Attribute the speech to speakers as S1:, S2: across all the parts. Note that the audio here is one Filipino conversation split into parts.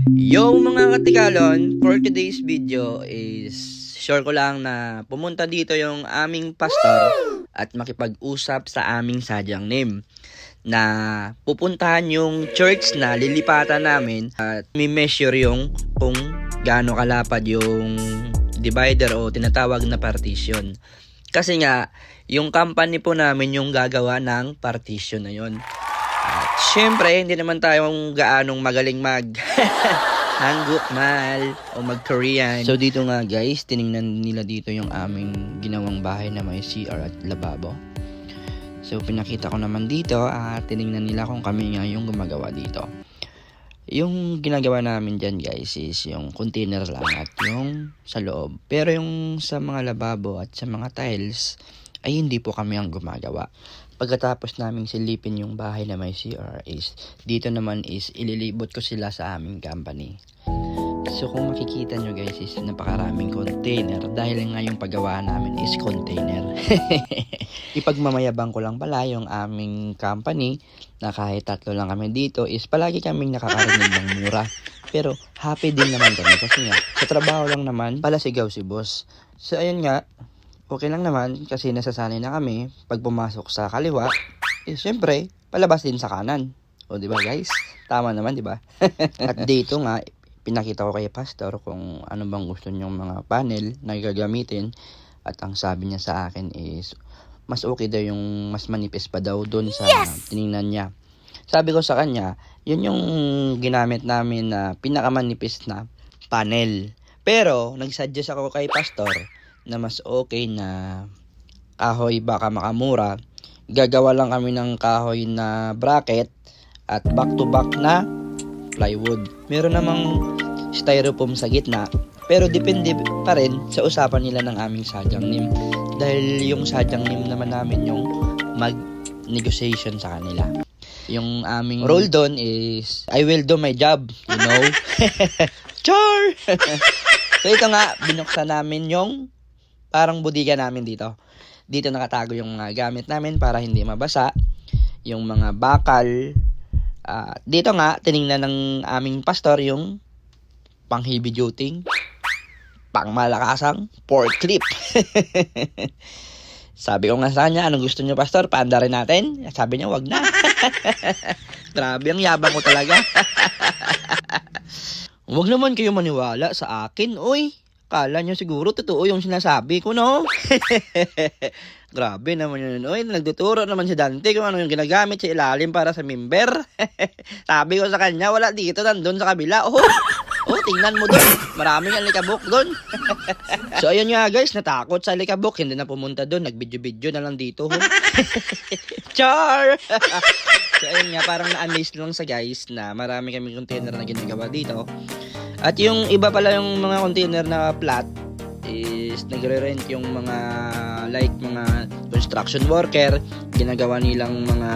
S1: Yo mga katikalon, for today's video is sure ko lang na pumunta dito yung aming pastor at makipag-usap sa aming sadyang name na pupuntahan yung church na lilipatan namin at may measure yung kung gaano kalapad yung divider o tinatawag na partition. Kasi nga, yung company po namin yung gagawa ng partition na yon. At syempre, hindi naman tayong gaanong magaling Hangukmal o mag-Korean. So dito nga guys, tiningnan nila dito yung aming ginawang bahay na may CR at lababo. So pinakita ko naman dito at tiningnan nila kung kami nga yung gumagawa dito. Yung ginagawa namin dyan guys is yung container lang at yung sa loob. Pero yung sa mga lababo at sa mga tiles ay hindi po kami ang gumagawa. Pagkatapos naming silipin yung bahay na may CR is dito naman is ililibot ko sila sa aming company. So kung makikita nyo guys is napakaraming container dahil nga yung paggawa namin is container. Ipagmamayabang ko lang pala yung aming company na kahit tatlo lang kami dito is palagi kaming nakakarinig ng mura. Pero happy din naman kami kasi nga sa trabaho lang naman pala sigaw si boss. So ayun nga, okay lang naman kasi nasasanay na kami pag pumasok sa kaliwa, syempre, palabas din sa kanan. O di ba guys? Tama naman, di ba? At dito nga, pinakita ko kay pastor kung ano bang gusto niyong mga panel na gagamitin. At ang sabi niya sa akin is, mas okay daw yung mas manipis pa daw doon sa tiningnan niya. Sabi ko sa kanya, yun yung ginamit namin na pinakamanipis na panel. Pero, nagsuggest ako kay pastor na mas okay na kahoy baka makamura. Gagawa lang kami ng kahoy na bracket at back to back na plywood. Meron namang styrofoam sa gitna, pero depende pa rin sa usapan nila ng aming sadyang name. Dahil yung sadyang name naman namin yung mag-negotiation sa kanila. Yung aming role doon is I will do my job, you know. Char! So ito nga, binuksan namin yung parang budiga namin dito. Dito nakatago yung mga gamit namin para hindi mabasa. Yung mga bakal. Dito nga, tiningnan ng aming pastor yung pang heavy duty, pang malakasang forklift. Sabi ko nga sa kanya, anong gusto niyo pastor? Paanda rin natin? Sabi niya, wag na. Grabe, ang yabang ko talaga. Wag naman kayo maniwala sa akin, oy. Kala nyo siguro totoo yung sinasabi ko, no? Grabe naman yun. Oy, nagtuturo naman si Dante kung ano yung ginagamit sa ilalim para sa member. Sabi ko sa kanya, wala dito, nandun sa kabila. Oh, tingnan mo doon. Maraming alikabok doon. So, ayun nga guys, natakot sa alikabok. Hindi na pumunta doon. Nag-video-video na lang dito. Char! So, ayun nga, parang na-amaze lang sa guys na marami kami container na ginagawa dito. At yung iba pala yung mga container na flat is nagre-rent yung mga mga construction worker, ginagawa nilang mga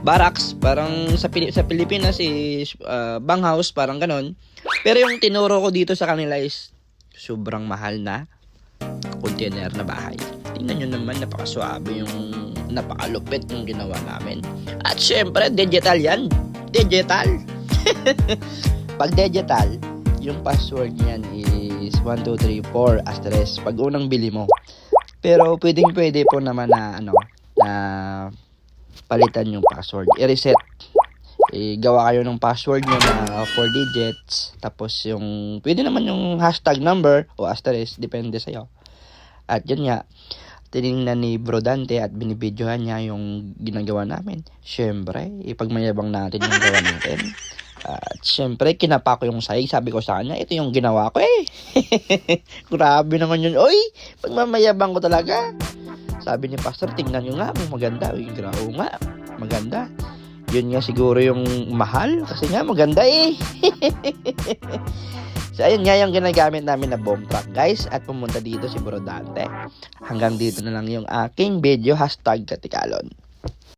S1: barracks, parang sa Pilipinas is banghouse, parang ganon. Pero yung tinuro ko dito sa kanila is sobrang mahal na container na bahay. Tingnan nyo naman, napakaswabe yung napakalupit yung ginawa namin. At syempre, digital yan. Digital. Pag digital, yung password niyan is 1234 asterisk pag unang bili mo. Pero pwede po naman na na palitan yung password. I-reset. Gawa kayo ng password nyo na 4 digits. Tapos yung pwede naman yung hashtag number o asterisk, depende sa'yo. At yun nga, tinignan ni Bro Dante at binibidyohan niya yung ginagawa namin. Syempre, ipagmayabang natin yung gawa natin. At syempre, kinapa ko yung sahig. Sabi ko sa kanya, ito yung ginawa ko eh. Grabe naman yun. Oy, pagmamayabang ko talaga. Sabi ni Pastor, tingnan nyo nga, maganda. Uy, grabe nga, maganda. Yun nga siguro yung mahal. Kasi nga, maganda eh. So, ayun nga yung ginagamit namin na bomb truck, guys. At pumunta dito si Bro Dante. Hanggang dito na lang yung aking video. #Katikalon.